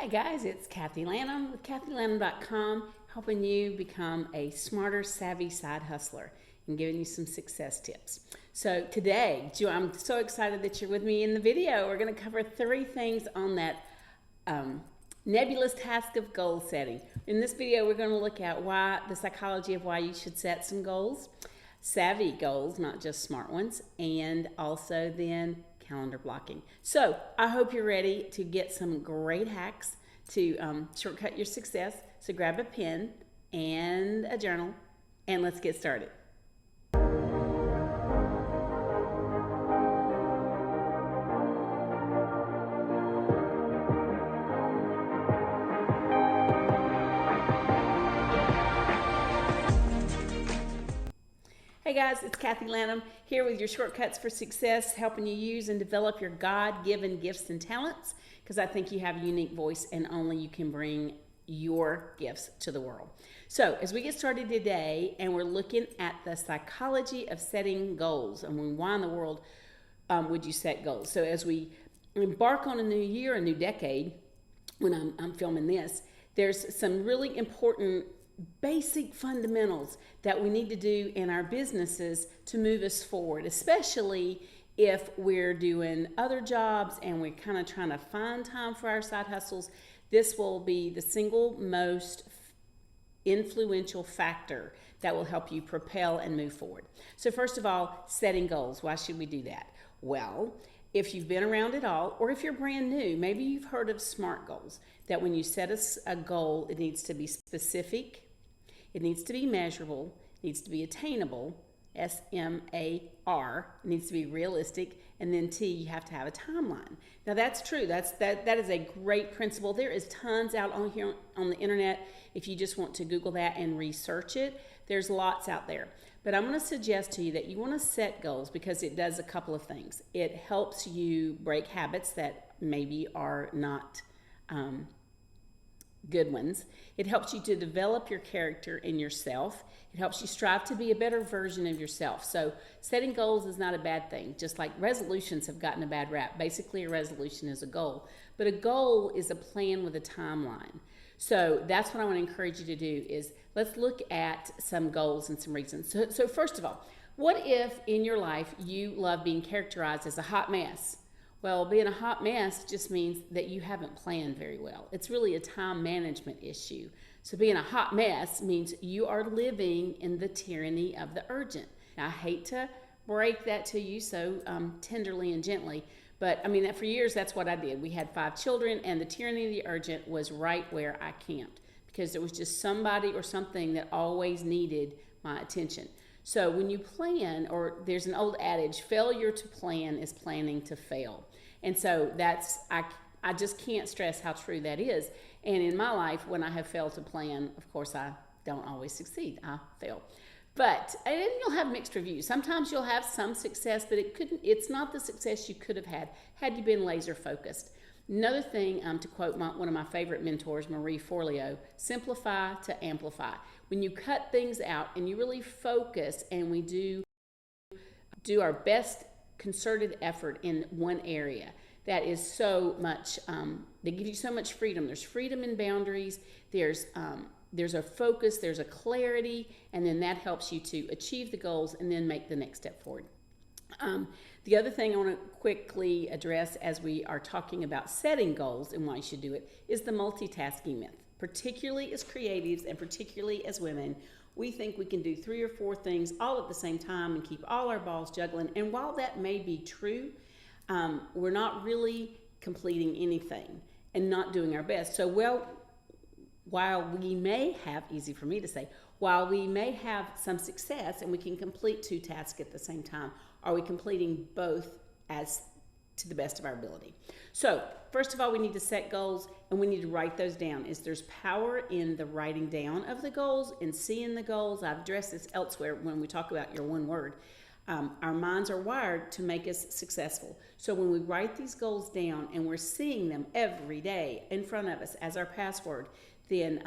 Hi guys, it's Kathy Lanham with KathyLanham.com, helping you become a smarter, savvy side hustler and giving you some success tips. So today, I'm so excited that you're with me in the video. We're going to cover 3 things on that nebulous task of goal setting. In this video, we're going to look at the psychology of why you should set some goals, savvy goals, not just smart ones, and also then calendar blocking. So I hope you're ready to get some great hacks to shortcut your success. So grab a pen and a journal and let's get started. Hey guys, it's Kathy Lanham here with your shortcuts for success, helping you use and develop your God-given gifts and talents, because I think you have a unique voice and only you can bring your gifts to the world. So as we get started today, and we're looking at the psychology of setting goals, and why in the world would you set goals? So as we embark on a new year, a new decade, when I'm filming this, there's some really important basic fundamentals that we need to do in our businesses to move us forward, especially if we're doing other jobs and we're kind of trying to find time for our side hustles. This will be the single most influential factor that will help you propel and move forward. So first of all, setting goals. Why should we do that? Well, if you've been around at all, or if you're brand new, maybe you've heard of SMART goals, that when you set a goal, it needs to be specific, it needs to be measurable, it needs to be attainable, SMAR, it needs to be realistic, and then T, you have to have a timeline. Now that's true, that is a great principle. There is tons out on here on the internet. If you just want to Google that and research it, there's lots out there. But I'm going to suggest to you that you want to set goals because it does a couple of things. It helps you break habits that maybe are not good ones. It helps you to develop your character in yourself. It helps you strive to be a better version of yourself. So setting goals is not a bad thing, just like resolutions have gotten a bad rap. Basically, a resolution is a goal, but a goal is a plan with a timeline. So that's what I want to encourage you to do is let's look at some goals and some reasons. So first of all, what if in your life you love being characterized as a hot mess? Well, being a hot mess just means that you haven't planned very well. It's really a time management issue. So being a hot mess means you are living in the tyranny of the urgent. Now, I hate to break that to you so tenderly and gently, but I mean, that for years, that's what I did. We had 5 children, and the tyranny of the urgent was right where I camped because there was just somebody or something that always needed my attention. So when you plan, or there's an old adage, failure to plan is planning to fail. And so I just can't stress how true that is. And in my life, when I have failed to plan, of course, I don't always succeed. I fail. But and you'll have mixed reviews. Sometimes you'll have some success, but it's not the success you could have had you been laser focused. Another thing, to quote one of my favorite mentors, Marie Forleo, simplify to amplify. When you cut things out and you really focus, and we do our best concerted effort in one area, that is so much, they give you so much freedom. There's freedom in boundaries, there's a focus, there's a clarity, and then that helps you to achieve the goals and then make the next step forward. The other thing I want to quickly address as we are talking about setting goals and why you should do it is the multitasking myth. Particularly as creatives and particularly as women, we think we can do 3 or 4 things all at the same time and keep all our balls juggling. And while that may be true, we're not really completing anything and not doing our best. So while we may have, easy for me to say, while we may have some success and we can complete 2 tasks at the same time, are we completing both as to the best of our ability? So first of all, we need to set goals and we need to write those down. There's power in the writing down of the goals and seeing the goals. I've addressed this elsewhere when we talk about your one word. Our minds are wired to make us successful. So when we write these goals down and we're seeing them every day in front of us as our password, then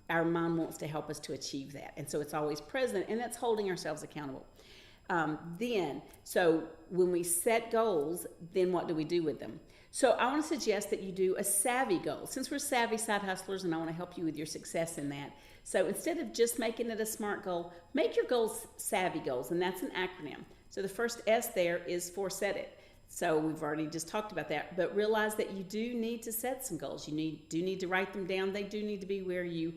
our mind wants to help us to achieve that. And so it's always present, and that's holding ourselves accountable. So when we set goals, then what do we do with them? So I want to suggest that you do a savvy goal. Since we're savvy side hustlers, and I want to help you with your success in that. So instead of just making it a SMART goal, make your goals savvy goals, and that's an acronym. So the first S there is for set it. So we've already just talked about that, but realize that you do need to set some goals. You do need to write them down. They do need to be where you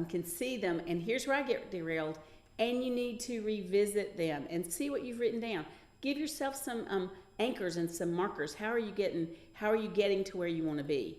can see them. And here's where I get derailed. And you need to revisit them and see what you've written down. Give yourself some anchors and some markers. How are you getting to where you want to be?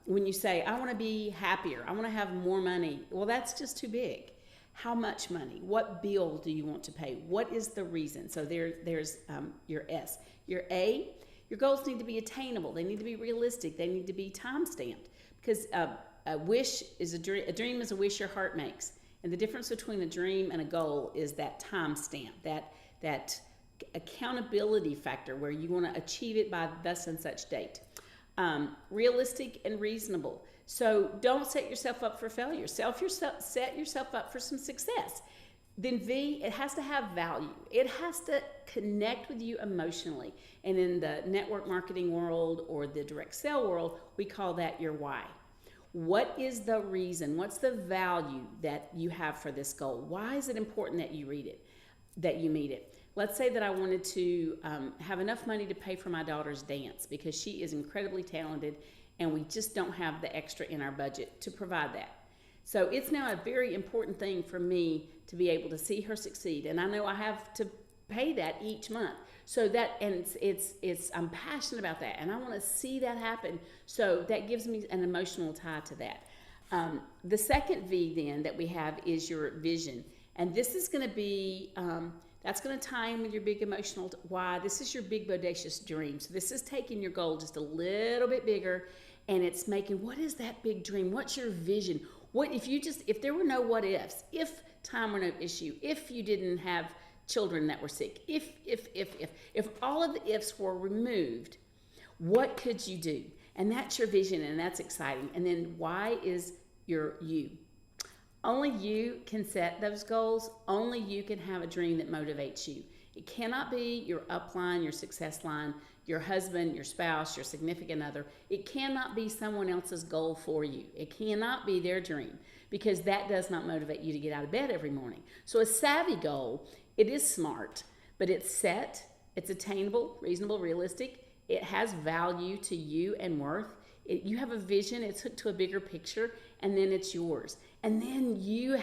When you say, I want to be happier, I want to have more money, well, that's just too big. How much money? What bill do you want to pay? What is the reason? So there's your S. Your A, your goals need to be attainable. They need to be realistic. They need to be time-stamped, because a wish is a dream is a wish your heart makes. And the difference between a dream and a goal is that time stamp, that accountability factor where you want to achieve it by thus and such date. Realistic and reasonable. So don't set yourself up for failure. Set yourself up for some success. Then V, it has to have value. It has to connect with you emotionally. And in the network marketing world or the direct sale world, we call that your why. What is the reason? What's the value that you have for this goal? Why is it important that you meet it? Let's say that I wanted to have enough money to pay for my daughter's dance because she is incredibly talented and we just don't have the extra in our budget to provide that. So it's now a very important thing for me to be able to see her succeed. And I know I have to pay that each month. So that, and it's I'm passionate about that and I want to see that happen. So that gives me an emotional tie to that. The second V then that we have is your vision. And this is going to be, that's going to tie in with your big emotional why. This is your big bodacious dream. So this is taking your goal just a little bit bigger and it's making, what is that big dream? What's your vision? What if there were no what ifs, if time were no issue, if you didn't have children that were sick, if all of the ifs were removed, what could you do? And that's your vision and that's exciting. And then why is your you. Only you can set those goals. Only you can have a dream that motivates you. It cannot be your upline, your success line, your husband, your spouse, your significant other. It cannot be someone else's goal for you. It cannot be their dream because that does not motivate you to get out of bed every morning. So a savvy goal, it is smart, but it's set, it's attainable, reasonable, realistic. It has value to you and worth. You have a vision, it's hooked to a bigger picture, and then it's yours. And then you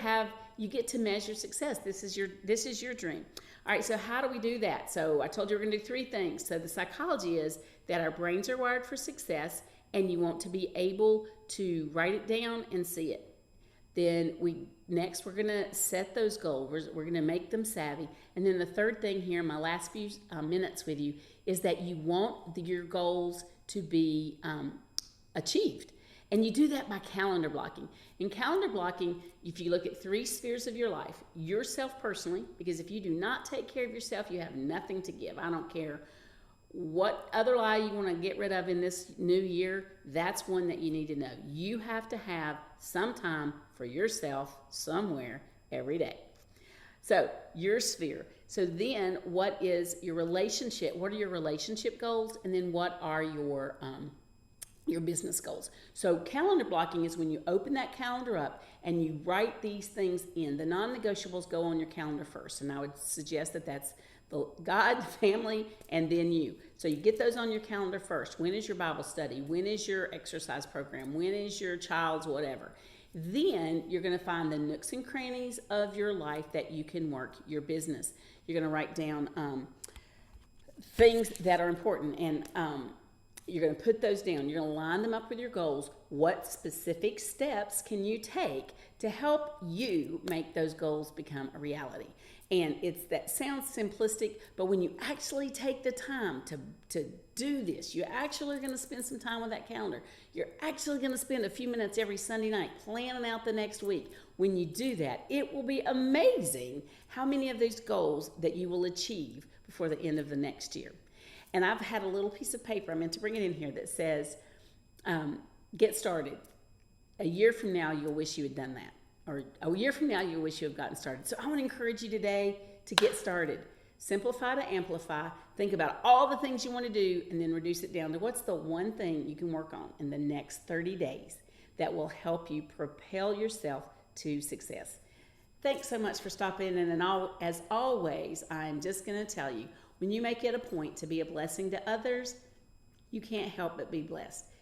get to measure success. This is your dream. All right, so how do we do that? So I told you we're gonna do 3 things. So the psychology is that our brains are wired for success and you want to be able to write it down and see it. Then we're gonna set those goals. We're gonna make them savvy. And then the third thing here in my last few minutes with you is that you want your goals to be achieved. And you do that by calendar blocking. In calendar blocking, if you look at 3 spheres of your life, yourself personally, because if you do not take care of yourself, you have nothing to give. I don't care what other lie you want to get rid of in this new year, that's one that you need to know. You have to have some time for yourself somewhere every day. So your sphere. So then what is your relationship? What are your relationship goals? And then what are your business goals? So calendar blocking is when you open that calendar up and you write these things in. The non-negotiables go on your calendar first. And I would suggest that that's the God, family, and then you. So you get those on your calendar first. When is your Bible study? When is your exercise program? When is your child's whatever? Then you're going to find the nooks and crannies of your life that you can work your business. You're going to write down things that are important and you're going to put those down. You're going to line them up with your goals. What specific steps can you take to help you make those goals become a reality? And that sounds simplistic, but when you actually take the time to do this, you're actually going to spend some time with that calendar. You're actually going to spend a few minutes every Sunday night planning out the next week. When you do that, it will be amazing how many of these goals that you will achieve before the end of the next year. And I've had a little piece of paper, I meant to bring it in here, that says, get started. A year from now, you'll wish you had done that. Or a year from now, you'll wish you had gotten started. So I want to encourage you today to get started. Simplify to amplify. Think about all the things you want to do and then reduce it down to what's the one thing you can work on in the next 30 days that will help you propel yourself to success. Thanks so much for stopping in. And as always, I'm just going to tell you, when you make it a point to be a blessing to others, you can't help but be blessed.